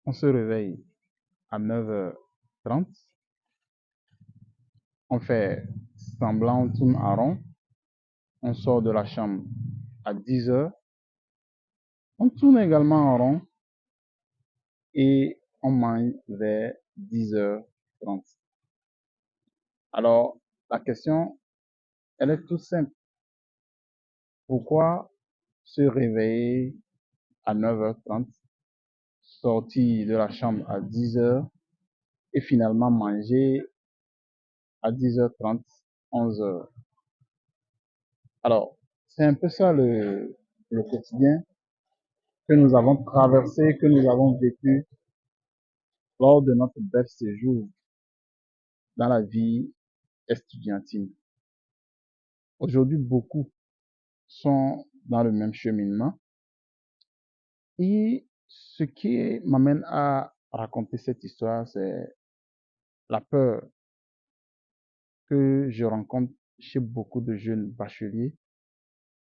On se réveille à 9h30. On fait semblant, on tourne en rond. On sort de la chambre à 10h. On tourne également en rond et on mange vers 10h30. Alors, la question, elle est toute simple. Pourquoi se réveiller à 9h30, sortir de la chambre à 10h et finalement manger à 10h30, 11h? Alors, c'est un peu ça le quotidien que nous avons traversé, que nous avons vécu lors de notre bref séjour dans la vie estudiantine. Aujourd'hui, beaucoup sont dans le même cheminement et ce qui m'amène à raconter cette histoire, c'est la peur que je rencontre chez beaucoup de jeunes bacheliers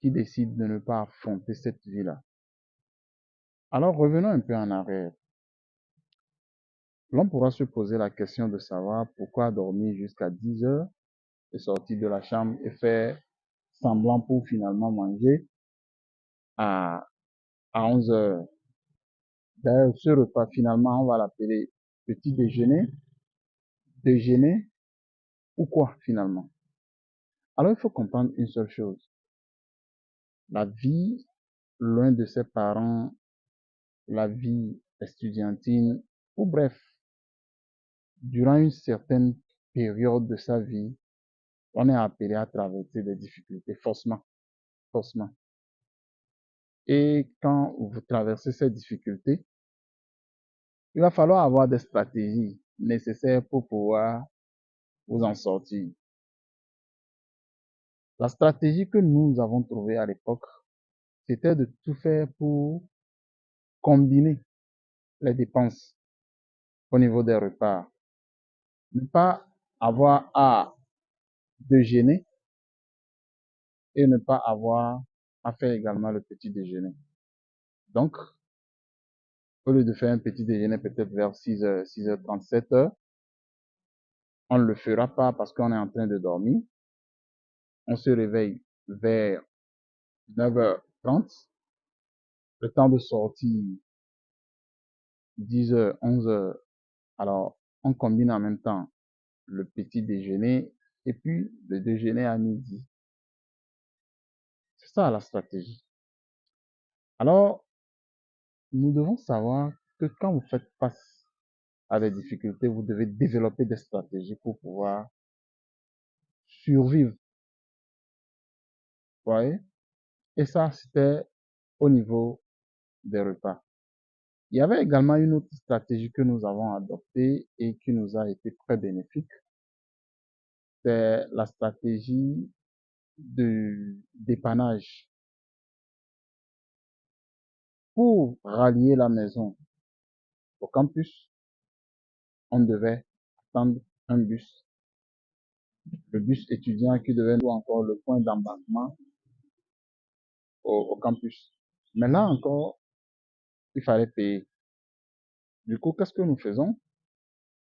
qui décident de ne pas affronter cette vie-là. Alors revenons un peu en arrière. L'on pourra se poser la question de savoir pourquoi dormir jusqu'à 10 heures et sortir de la chambre et faire semblant pour finalement manger à, à 11 heures. D'ailleurs, ce repas, finalement, on va l'appeler petit déjeuner, déjeuner ou quoi finalement? Alors, il faut comprendre une seule chose. La vie, loin de ses parents, la vie estudiantine, ou bref, durant une certaine période de sa vie, on est appelé à traverser des difficultés, forcément, forcément. Et quand vous traversez ces difficultés, il va falloir avoir des stratégies nécessaires pour pouvoir vous en sortir. La stratégie que nous avons trouvée à l'époque, c'était de tout faire pour combiner les dépenses au niveau des repas. Ne pas avoir à déjeuner et ne pas avoir à faire également le petit déjeuner. Donc, au lieu de faire un petit déjeuner peut-être vers 6h, 6h30, 7h, on ne le fera pas parce qu'on est en train de dormir. On se réveille vers 9h30, le temps de sortir 10h, 11h. Alors, on combine en même temps le petit déjeuner et puis le déjeuner à midi. C'est ça la stratégie. Alors, nous devons savoir que quand vous faites face à des difficultés, vous devez développer des stratégies pour pouvoir survivre. Vous voyez? Et ça, c'était au niveau des repas. Il y avait également une autre stratégie que nous avons adoptée et qui nous a été très bénéfique. C'est la stratégie de dépannage. Pour rallier la maison au campus, on devait attendre un bus, le bus étudiant qui devait nous encore le point d'embarquement au campus. Mais là encore, il fallait payer. Du coup, qu'est-ce que nous faisons?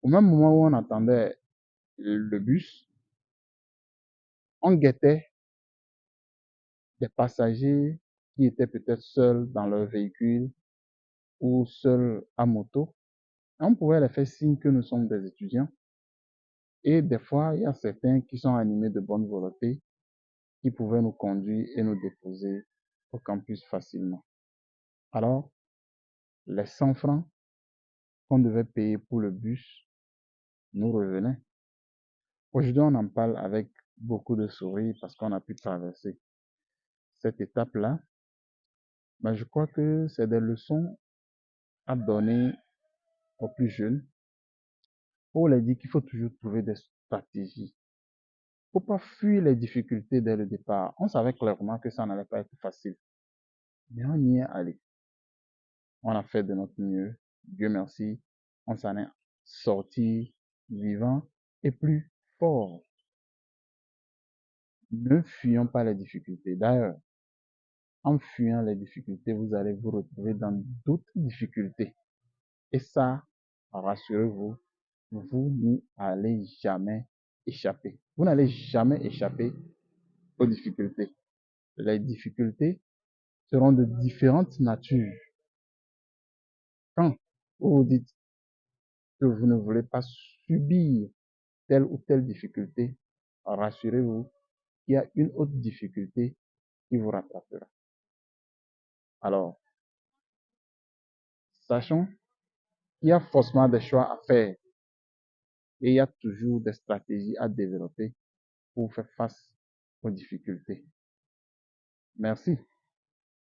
Au même moment où on attendait le bus, on guettait des passagers qui étaient peut-être seuls dans leur véhicule ou seuls à moto. On pouvait leur faire signe que nous sommes des étudiants. Et des fois, il y a certains qui sont animés de bonne volonté, qui pouvaient nous conduire et nous déposer au campus facilement. Alors, les 100 francs qu'on devait payer pour le bus nous revenaient. Aujourd'hui, on en parle avec beaucoup de sourires parce qu'on a pu traverser cette étape-là. Mais je crois que c'est des leçons à donner aux plus jeunes pour leur dire qu'il faut toujours trouver des stratégies. Faut pas fuir les difficultés dès le départ. On savait clairement que ça n'allait pas être facile. Mais on y est allé. On a fait de notre mieux. Dieu merci. On s'en est sorti vivant et plus fort. Ne fuyons pas les difficultés. D'ailleurs, en fuyant les difficultés, vous allez vous retrouver dans d'autres difficultés. Et ça, rassurez-vous, vous n'y allez jamais échapper. Vous n'allez jamais échapper aux difficultés. Les difficultés seront de différentes natures. Quand vous vous dites que vous ne voulez pas subir telle ou telle difficulté, rassurez-vous, il y a une autre difficulté qui vous rattrapera. Alors, sachons qu'il y a forcément des choix à faire et il y a toujours des stratégies à développer pour faire face aux difficultés. Merci.